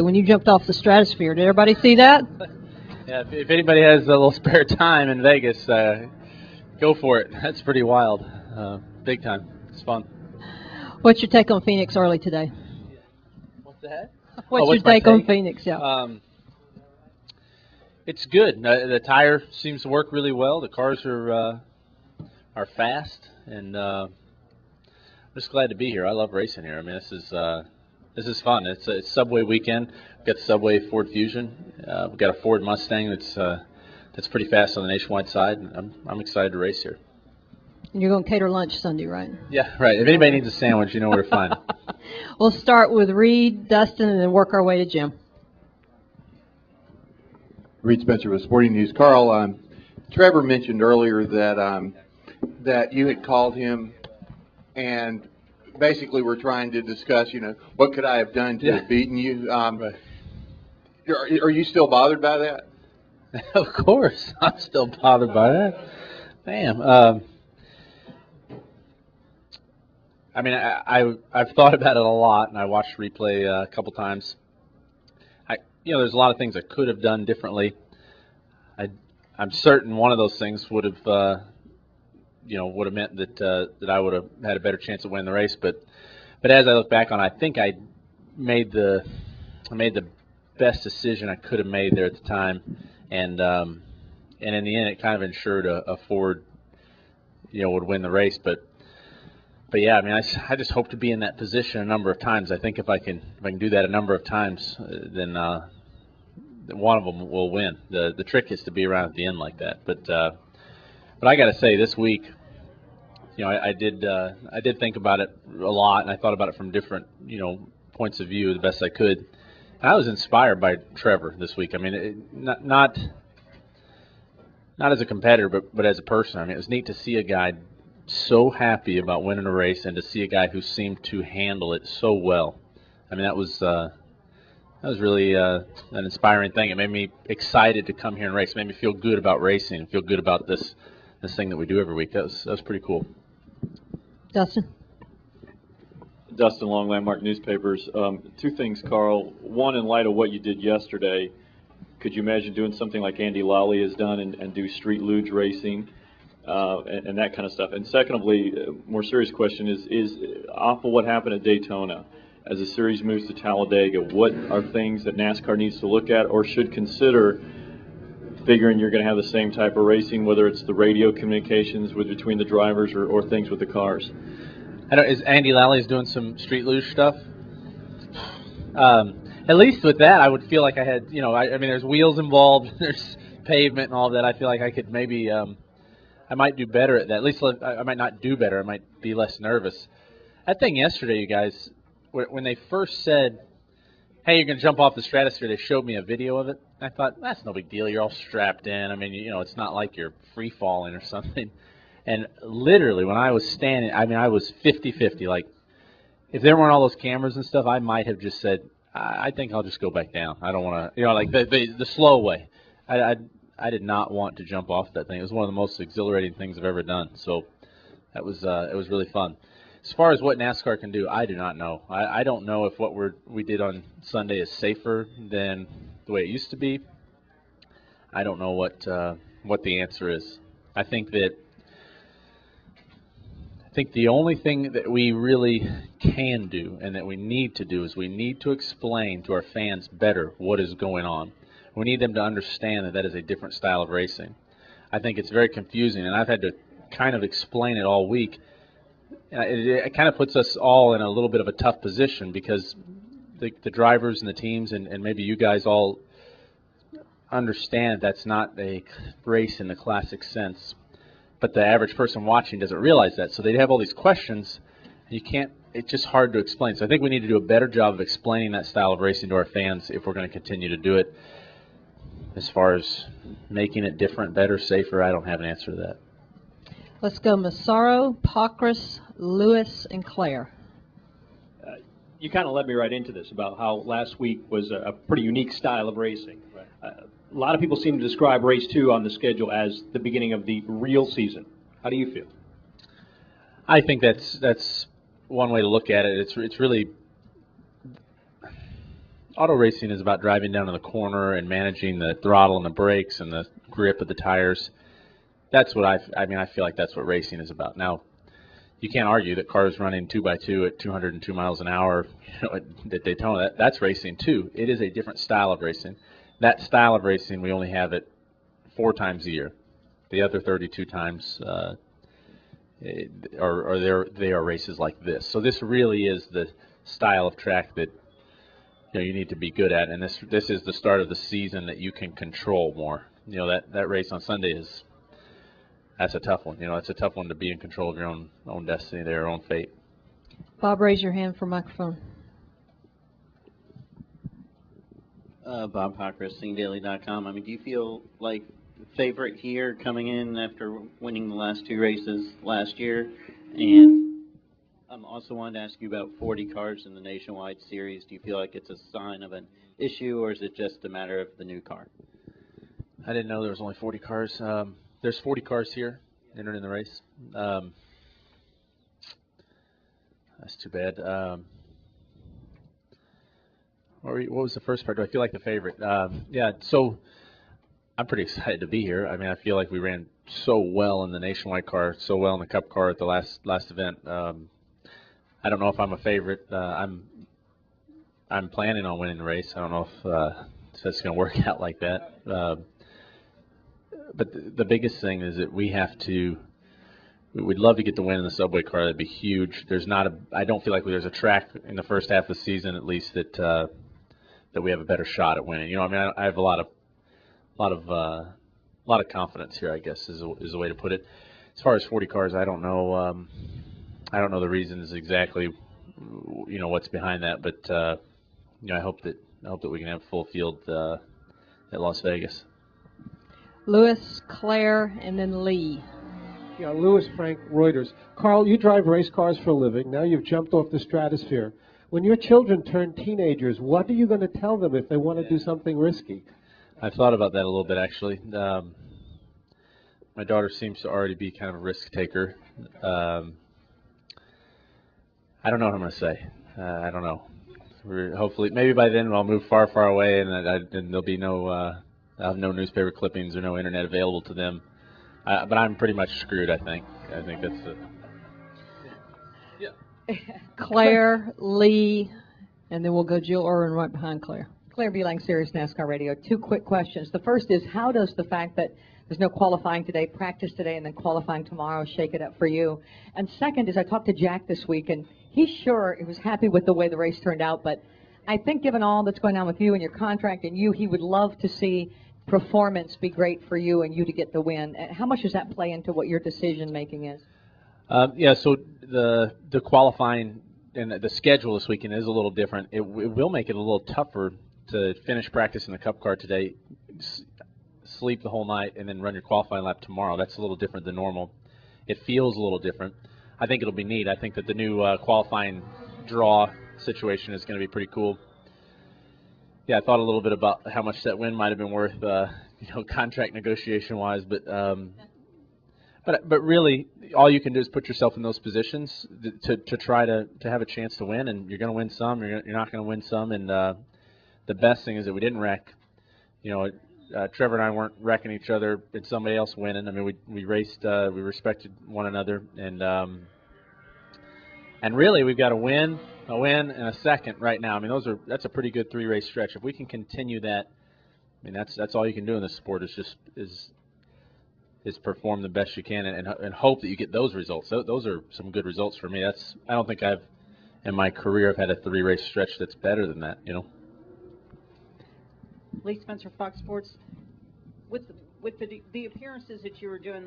when you jumped off the stratosphere. Did everybody see that? Yeah, if anybody has a little spare time in Vegas, go for it. That's pretty wild. Big time. It's fun. What's your take on Phoenix early today? What's that? What's your take on Phoenix? Yeah. It's good. The tire seems to work really well. The cars are fast, and I'm just glad to be here. I love racing here. I mean, this is fun. It's Subway weekend. We've got the Subway Ford Fusion. We've got a Ford Mustang that's pretty fast on the nationwide side. I'm excited to race here. And you're going to cater lunch Sunday, right? Yeah, right. If anybody needs a sandwich, you know where to find it. We'll start with Reed, Dustin, and then work our way to Jim. Reed Spencer with Sporting News. Carl, Trevor mentioned earlier that you had called him and basically were trying to discuss, what could I have done to have beaten you? Right. Are you still bothered by that? Of course, I'm still bothered by that. Damn. I mean, I've thought about it a lot, and I watched replay a couple times. There's a lot of things I could have done differently. I'm certain one of those things would have, would have meant that I would have had a better chance of winning the race. But as I look back on it, I think I made the best decision I could have made there at the time, and in the end, it kind of ensured a Ford, would win the race. But yeah, I mean, I just hope to be in that position a number of times. I think if I can do that a number of times, then one of them will win. The trick is to be around at the end like that. But I got to say, this week, I did think about it a lot, and I thought about it from different points of view the best I could. And I was inspired by Trevor this week. I mean, not as a competitor, but as a person. I mean, it was neat to see a guy so happy about winning a race, and to see a guy who seemed to handle it so well. I mean, that was really an inspiring thing. It made me excited to come here and race. It made me feel good about racing, and feel good about this thing that we do every week. That was pretty cool. Dustin Long, Landmark Newspapers. Two things, Carl. One, in light of what you did yesterday, could you imagine doing something like Andy Lally has done and do street luge racing and that kind of stuff? And secondly, more serious question is off of what happened at Daytona, as the series moves to Talladega, what are things that NASCAR needs to look at or should consider, figuring you're going to have the same type of racing, whether it's the radio communications between the drivers or things with the cars? Is Andy Lally's doing some street luge stuff? At least with that, I would feel like I had, I mean, there's wheels involved, there's pavement and all that. I feel like I could maybe, I might do better at that. At least I might not do better. I might be less nervous. That thing yesterday, you guys, when they first said, hey, you're going to jump off the stratosphere, they showed me a video of it. I thought, that's no big deal. You're all strapped in. I mean, it's not like you're free falling or something. And literally, when I was standing, I mean, I was 50-50. Like, if there weren't all those cameras and stuff, I might have just said, I think I'll just go back down. I don't want to, like the slow way. I did not want to jump off that thing. It was one of the most exhilarating things I've ever done. So it was really fun. As far as what NASCAR can do, I do not know. I don't know if what we did on Sunday is safer than the way it used to be. I don't know what the answer is. I think the only thing that we really can do and that we need to do is we need to explain to our fans better what is going on. We need them to understand that is a different style of racing. I think it's very confusing, and I've had to kind of explain it all week. It kind of puts us all in a little bit of a tough position because the drivers and the teams and maybe you guys all understand that's not a race in the classic sense. But the average person watching doesn't realize that. So they have all these questions. And it's just hard to explain. So I think we need to do a better job of explaining that style of racing to our fans if we're going to continue to do it. As far as making it different, better, safer, I don't have an answer to that. Let's go Massaro, Pockrass, Lewis, and Claire. You kind of led me right into this about how last week was a pretty unique style of racing. Right. A lot of people seem to describe race 2 on the schedule as the beginning of the real season. How do you feel? I think that's one way to look at it. It's really, auto racing is about driving down to the corner and managing the throttle and the brakes and the grip of the tires. That's what I feel like that's what racing is about. Now, you can't argue that cars running 2x2 at 202 miles an hour, at Daytona, that's racing too. It is a different style of racing. That style of racing, we only have it 4 times a year. The other 32 times they are races like this. So this really is the style of track that you need to be good at, and this is the start of the season that you can control more. That race on Sunday that's a tough one. It's a tough one to be in control of your own destiny, your own fate. Bob, raise your hand for microphone. Bob Pocker, SingDaily.com. Do you feel like favorite here coming in after winning the last 2 races last year? And I also wanted to ask you about 40 cars in the Nationwide Series. Do you feel like it's a sign of an issue, or is it just a matter of the new car? I didn't know there was only 40 cars. There's 40 cars here entered in the race. That's too bad. What was the first part? Do I feel like the favorite? Yeah, so I'm pretty excited to be here. I feel like we ran so well in the Nationwide car, so well in the Cup car at the last event. I don't know if I'm a favorite. I'm planning on winning the race. I don't know if that's going to work out like that. But the biggest thing is that we'd love to get the win in the Subway car. That'd be huge. I don't feel like there's a track in the first half of the season, at least, that we have a better shot at winning. I have a lot of confidence here, I guess, is the way to put it. As far as 40 cars, I don't know. I don't know the reasons exactly, what's behind that, but I hope that we can have full field at Las Vegas. Lewis, Claire, and then Lee. Yeah, Lewis Frank Reuters. Carl, you drive race cars for a living. Now you've jumped off the stratosphere. When your children turn teenagers, what are you going to tell them if they want to do something risky? I've thought about that a little bit, actually. My daughter seems to already be kind of a risk taker. I don't know what I'm going to say. I don't know. Hopefully, maybe by then I'll move far, far away, and there'll be I'll have no newspaper clippings or no internet available to them. But I'm pretty much screwed, I think. I think that's it. Yeah. Claire, Lee, and then we'll go Jill Irwin right behind Claire. Claire Beelang, Sirius NASCAR Radio. 2 quick questions. The first is, how does the fact that there's no qualifying today, practice today, and then qualifying tomorrow shake it up for you? And second is, I talked to Jack this week, and he was happy with the way the race turned out, but I think given all that's going on with you and your contract and he would love to see performance be great for you and you to get the win. How much does that play into what your decision making is? Yeah, so the qualifying and the schedule this weekend is a little different. It will make it a little tougher to finish practice in the Cup car today, sleep the whole night, and then run your qualifying lap tomorrow. That's a little different than normal. It feels a little different. I think it'll be neat. I think that the new qualifying draw situation is going to be pretty cool. Yeah, I thought a little bit about how much that win might have been worth, contract negotiation-wise, but really, all you can do is put yourself in those positions to try to have a chance to win, and you're going to win some, you're not going to win some, and the best thing is that we didn't wreck. Trevor and I weren't wrecking each other and somebody else winning. I mean, we raced, we respected one another, and really we've got a win, and a second right now. I mean, that's a pretty good 3-race stretch. If we can continue that, I mean, that's all you can do in this sport is perform the best you can and hope that you get those results. Those are some good results for me. I don't think in my career I've had a 3-race stretch that's better than that. Lee Spencer, Fox Sports. With the appearances that you were doing,